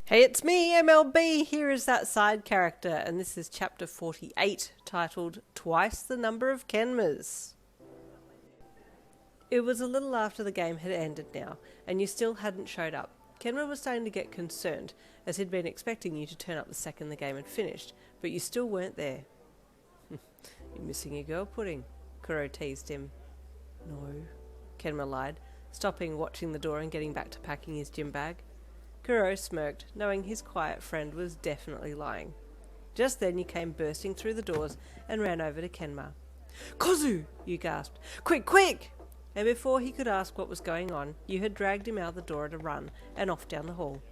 Hey, it's me, MLB. Here is that side character, and this is chapter 48, titled Twice the Number of Kenmas. It was a little after the game had ended now, and you still hadn't showed up. Kenma was starting to get concerned, as he'd been expecting you to turn up the second the game had finished, but you still weren't there. You're missing your girl pudding, Kuro teased him. No, Kenma lied, stopping, watching the door and getting back to packing his gym bag. Kuro smirked, knowing his quiet friend was definitely lying. Just then you came bursting through the doors and ran over to Kenma. "Kozu!" you gasped. "Quick, quick!" And before he could ask what was going on, you had dragged him out the door at a run and off down the hall.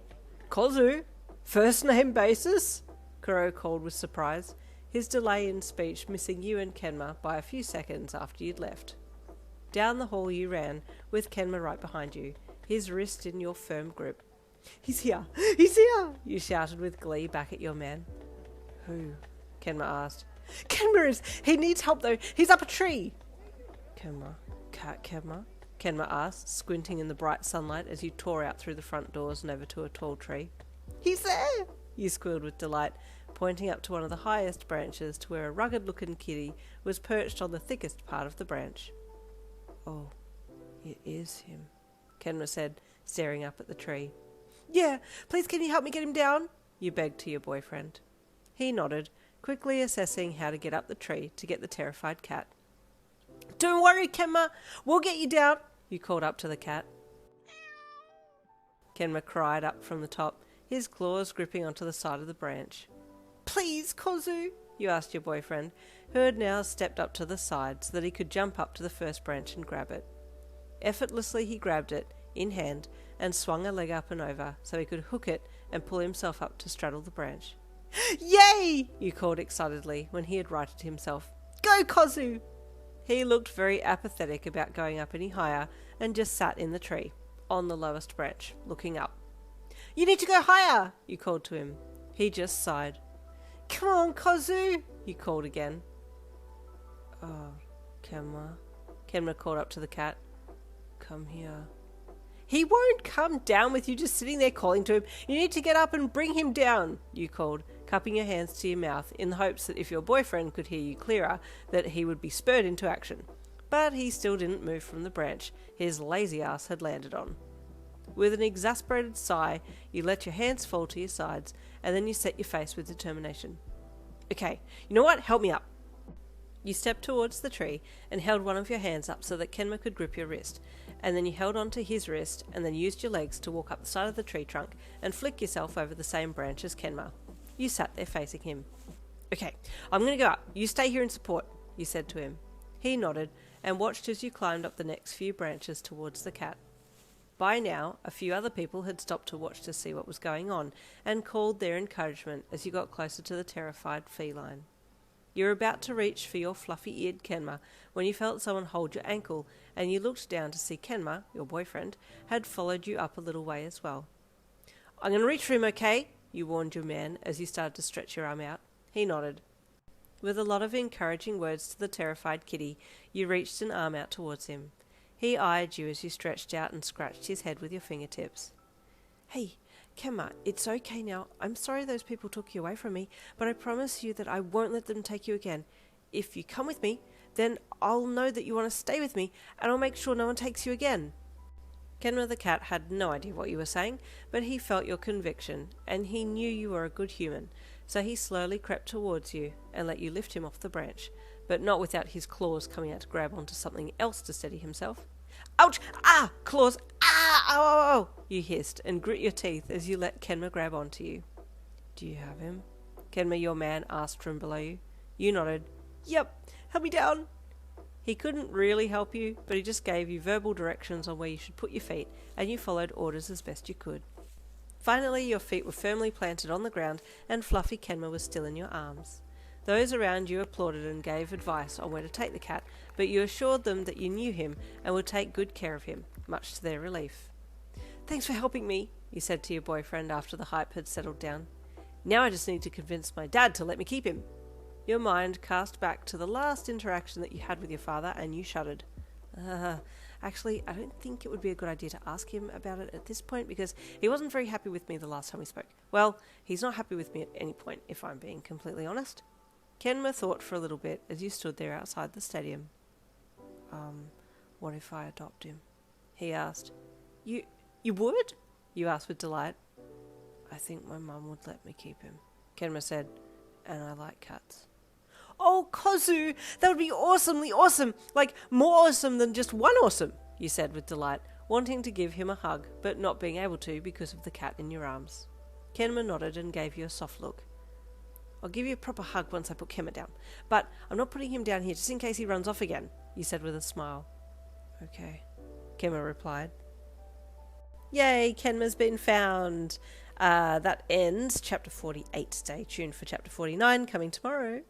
"Kozu? First name basis?" Kuro called with surprise, his delay in speech missing you and Kenma by a few seconds after you'd left. Down the hall you ran, with Kenma right behind you, his wrist in your firm grip. "He's here! He's here!" you shouted with glee back at your man. "Who?" Kenma asked. "Kenma is! He needs help though! He's up a tree!" "Kenma? Cat Kenma?" Kenma asked, squinting in the bright sunlight as you tore out through the front doors and over to a tall tree. "He's there!" you squealed with delight, pointing up to one of the highest branches to where a rugged-looking kitty was perched on the thickest part of the branch. "Oh, it is him," Kenma said, staring up at the tree. "Yeah, please can you help me get him down?" you begged to your boyfriend. He nodded, quickly assessing how to get up the tree to get the terrified cat. "Don't worry, Kenma, we'll get you down," you called up to the cat. Kenma cried up from the top, his claws gripping onto the side of the branch. "Please, Kozu," you asked your boyfriend, who had now stepped up to the side so that he could jump up to the first branch and grab it. Effortlessly he grabbed it, in hand, and swung a leg up and over so he could hook it and pull himself up to straddle the branch. "Yay!" you called excitedly when he had righted himself. "Go, Kozu!" He looked very apathetic about going up any higher and just sat in the tree, on the lowest branch, looking up. "You need to go higher!" you called to him. He just sighed. "Come on, Kozu!" you called again. "Oh, Kenma called up to the cat. "Come here." "He won't come down with you just sitting there calling to him. You need to get up and bring him down," you called, cupping your hands to your mouth in the hopes that if your boyfriend could hear you clearer, that he would be spurred into action. But he still didn't move from the branch his lazy ass had landed on. With an exasperated sigh, you let your hands fall to your sides, and then you set your face with determination. "Okay, you know what? Help me up." You stepped towards the tree and held one of your hands up so that Kenma could grip your wrist, and then you held onto his wrist and then used your legs to walk up the side of the tree trunk and flick yourself over the same branch as Kenma. You sat there facing him. "Okay, I'm going to go up. You stay here and support," you said to him. He nodded and watched as you climbed up the next few branches towards the cat. By now, a few other people had stopped to watch to see what was going on and called their encouragement as you got closer to the terrified feline. You were about to reach for your fluffy-eared Kenma when you felt someone hold your ankle, and you looked down to see Kenma, your boyfriend, had followed you up a little way as well. "I'm going to reach for him, okay?" you warned your man as you started to stretch your arm out. He nodded. With a lot of encouraging words to the terrified kitty, you reached an arm out towards him. He eyed you as you stretched out and scratched his head with your fingertips. "Hey, Kenma, it's okay now. I'm sorry those people took you away from me, but I promise you that I won't let them take you again. If you come with me, then I'll know that you want to stay with me, and I'll make sure no one takes you again." Kenma the cat had no idea what you were saying, but he felt your conviction, and he knew you were a good human, so he slowly crept towards you and let you lift him off the branch, but not without his claws coming out to grab onto something else to steady himself. "Ouch! Ah! Claws! Ah! Ow, ow, ow!" you hissed and grit your teeth as you let Kenma grab onto you. "Do you have him?" Kenma, your man, asked from below you. You nodded. "Yep, help me down." He couldn't really help you, but he just gave you verbal directions on where you should put your feet, and you followed orders as best you could. Finally, your feet were firmly planted on the ground, and fluffy Kenma was still in your arms. Those around you applauded and gave advice on where to take the cat, but you assured them that you knew him and would take good care of him, much to their relief. "Thanks for helping me," you said to your boyfriend after the hype had settled down. "Now I just need to convince my dad to let me keep him." Your mind cast back to the last interaction that you had with your father, and you shuddered. Actually, I don't think it would be a good idea to ask him about it at this point because he wasn't very happy with me the last time we spoke. Well, he's not happy with me at any point, if I'm being completely honest. Kenma thought for a little bit as you stood there outside the stadium. What if I adopt him? He asked. You would? You asked with delight. I think my mum would let me keep him, Kenma said, and I like cats. Oh, Kozu, that would be awesomely awesome, like more awesome than just one awesome, you said with delight, wanting to give him a hug, but not being able to because of the cat in your arms. Kenma nodded and gave you a soft look. I'll give you a proper hug once I put Kenma down, but I'm not putting him down here just in case he runs off again, you said with a smile. Okay, Kenma replied. Yay, Kenma's been found. That ends chapter 48. Stay tuned for chapter 49 coming tomorrow.